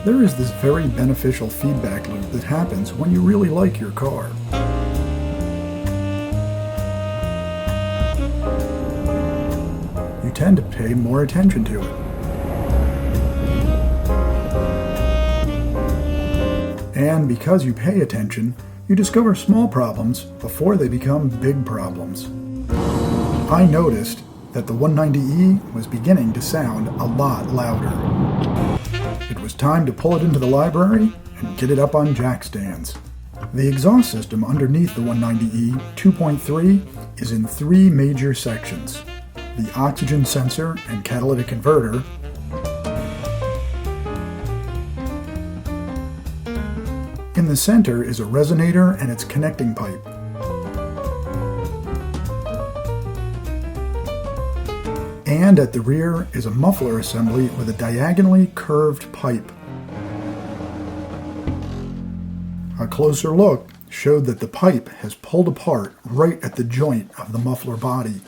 There is this very beneficial feedback loop that happens when you really like your car. You tend to pay more attention to it. And because you pay attention, you discover small problems before they become big problems. I noticed that the 190E was beginning to sound a lot louder. It was time to pull it into the library and get it up on jack stands. The exhaust system underneath the 190E 2.3 is in three major sections: the oxygen sensor and catalytic converter, in the center is a resonator and its connecting pipe. And at the rear is a muffler assembly with a diagonally curved pipe. A closer look showed that the pipe has pulled apart right at the joint of the muffler body.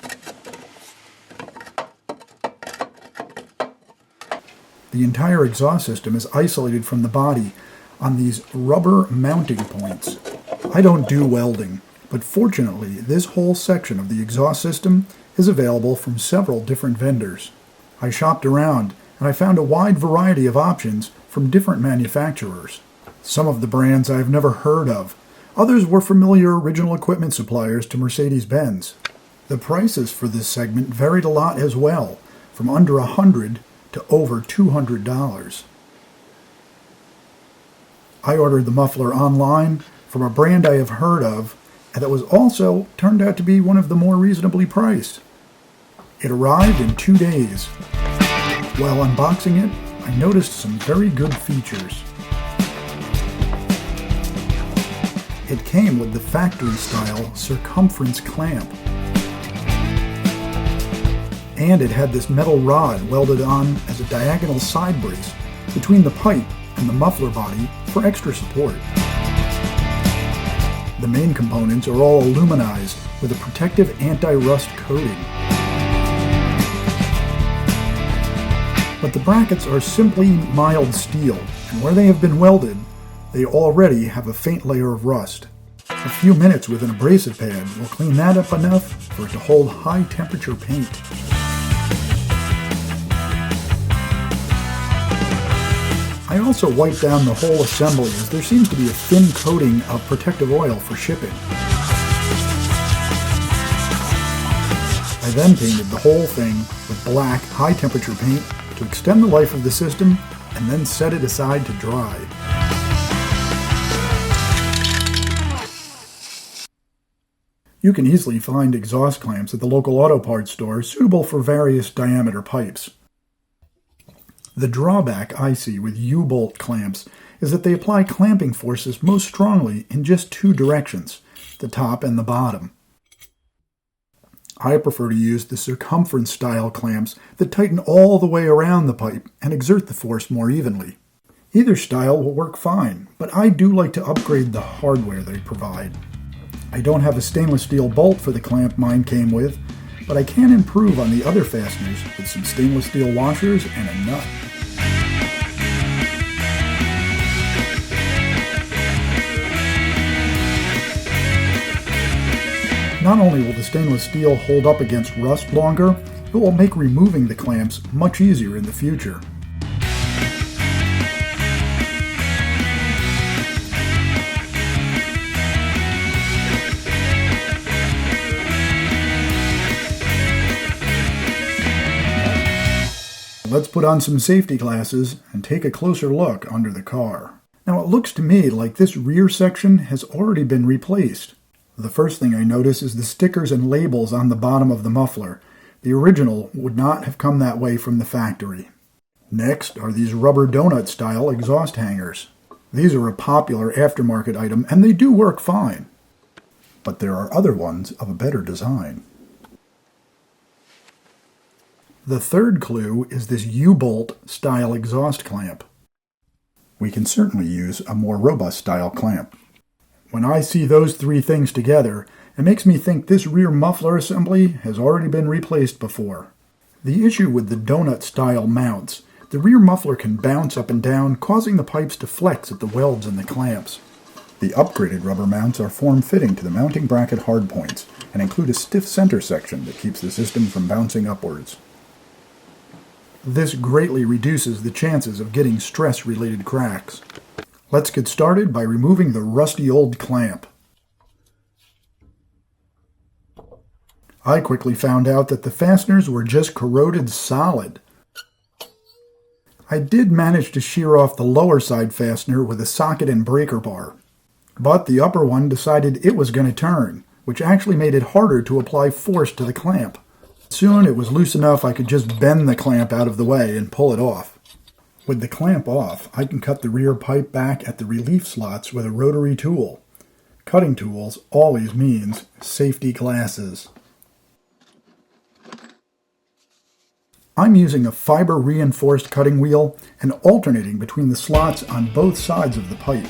The entire exhaust system is isolated from the body on these rubber mounting points. I don't do welding, but fortunately this whole section of the exhaust system is available from several different vendors. I shopped around and I found a wide variety of options from different manufacturers. Some of the brands I've never heard of. Others were familiar original equipment suppliers to Mercedes-Benz. The prices for this segment varied a lot as well, from under $100 to over $200. I ordered the muffler online from a brand I have heard of, and that was also turned out to be one of the more reasonably priced. It arrived in 2 days. While unboxing it, I noticed some very good features. It came with the factory-style circumference clamp. And it had this metal rod welded on as a diagonal side brace between the pipe and the muffler body for extra support. The main components are all aluminized with a protective anti-rust coating. But the brackets are simply mild steel, and where they have been welded, they already have a faint layer of rust. A few minutes with an abrasive pad will clean that up enough for it to hold high-temperature paint. I also wiped down the whole assembly as there seems to be a thin coating of protective oil for shipping. I then painted the whole thing with black, high-temperature paint to extend the life of the system and then set it aside to dry. You can easily find exhaust clamps at the local auto parts store suitable for various diameter pipes. The drawback I see with U-bolt clamps is that they apply clamping forces most strongly in just two directions, the top and the bottom. I prefer to use the circumference-style clamps that tighten all the way around the pipe and exert the force more evenly. Either style will work fine, but I do like to upgrade the hardware they provide. I don't have a stainless steel bolt for the clamp mine came with, but I can improve on the other fasteners with some stainless steel washers and a nut. Not only will the stainless steel hold up against rust longer, it will make removing the clamps much easier in the future. Let's put on some safety glasses and take a closer look under the car. Now it looks to me like this rear section has already been replaced. The first thing I notice is the stickers and labels on the bottom of the muffler. The original would not have come that way from the factory. Next are these rubber donut-style exhaust hangers. These are a popular aftermarket item and they do work fine. But there are other ones of a better design. The third clue is this U-bolt style exhaust clamp. We can certainly use a more robust style clamp. When I see those three things together, it makes me think this rear muffler assembly has already been replaced before. The issue with the donut style mounts The rear muffler can bounce up and down, causing the pipes to flex at the welds in the clamps. The upgraded rubber mounts are form-fitting to the mounting bracket hardpoints and include a stiff center section that keeps the system from bouncing upwards. This greatly reduces the chances of getting stress-related cracks. Let's get started by removing the rusty old clamp. I quickly found out that the fasteners were just corroded solid. I did manage to shear off the lower side fastener with a socket and breaker bar, but the upper one decided it was going to turn, which actually made it harder to apply force to the clamp. Soon it was loose enough I could just bend the clamp out of the way and pull it off. With the clamp off, I can cut the rear pipe back at the relief slots with a rotary tool. Cutting tools always means safety glasses. I'm using a fiber-reinforced cutting wheel and alternating between the slots on both sides of the pipe.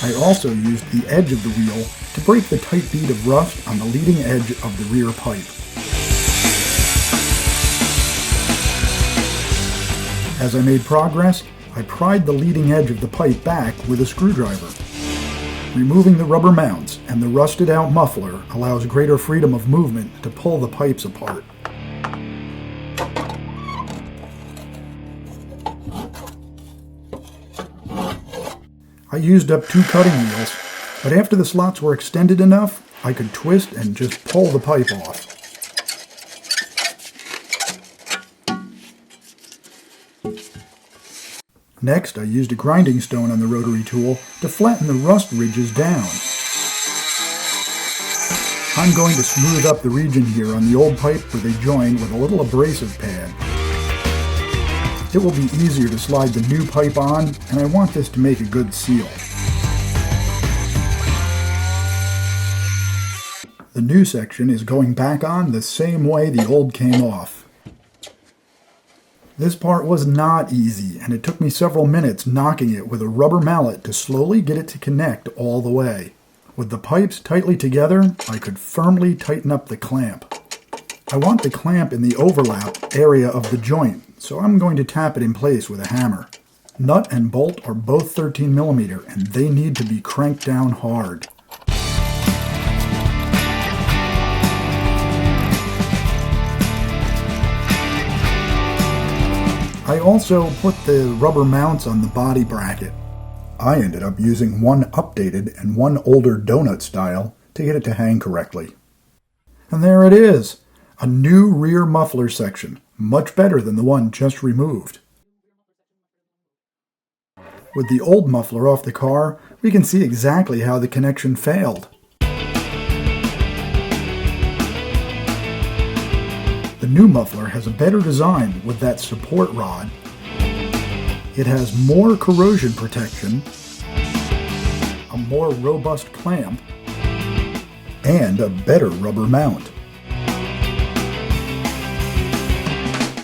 I also used the edge of the wheel to break the tight bead of rust on the leading edge of the rear pipe. As I made progress, I pried the leading edge of the pipe back with a screwdriver. Removing the rubber mounts and the rusted out muffler allows greater freedom of movement to pull the pipes apart. I used up 2 cutting wheels, but after the slots were extended enough, I could twist and just pull the pipe off. Next, I used a grinding stone on the rotary tool to flatten the rust ridges down. I'm going to smooth up the region here on the old pipe where they join with a little abrasive pad. It will be easier to slide the new pipe on, and I want this to make a good seal. The new section is going back on the same way the old came off. This part was not easy, and it took me several minutes knocking it with a rubber mallet to slowly get it to connect all the way. With the pipes tightly together, I could firmly tighten up the clamp. I want the clamp in the overlap area of the joint, so I'm going to tap it in place with a hammer. Nut and bolt are both 13mm, and they need to be cranked down hard. I also put the rubber mounts on the body bracket. I ended up using one updated and one older donut style to get it to hang correctly. And there it is, a new rear muffler section, much better than the one just removed. With the old muffler off the car, we can see exactly how the connection failed. The new muffler has a better design with that support rod. It has more corrosion protection, a more robust clamp, and a better rubber mount.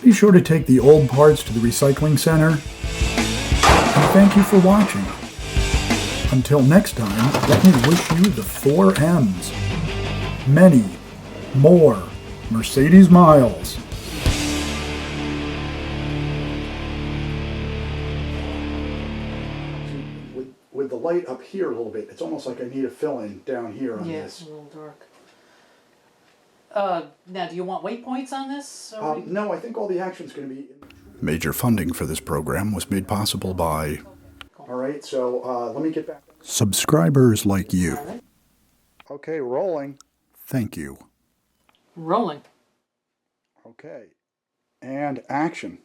Be sure to take the old parts to the recycling center. And thank you for watching. Until next time, let me wish you the 4 M's. Many more Mercedes miles. With the light up here a little bit, it's almost like I need a fill-in down here on this. Yeah, it's a little dark. Now, do you want waypoints on this? No, I think all the action's going to be... Major funding for this program was made possible by... All right, so let me get back... Subscribers like you. All right. Okay, rolling. Thank you. Rolling. Okay. And action.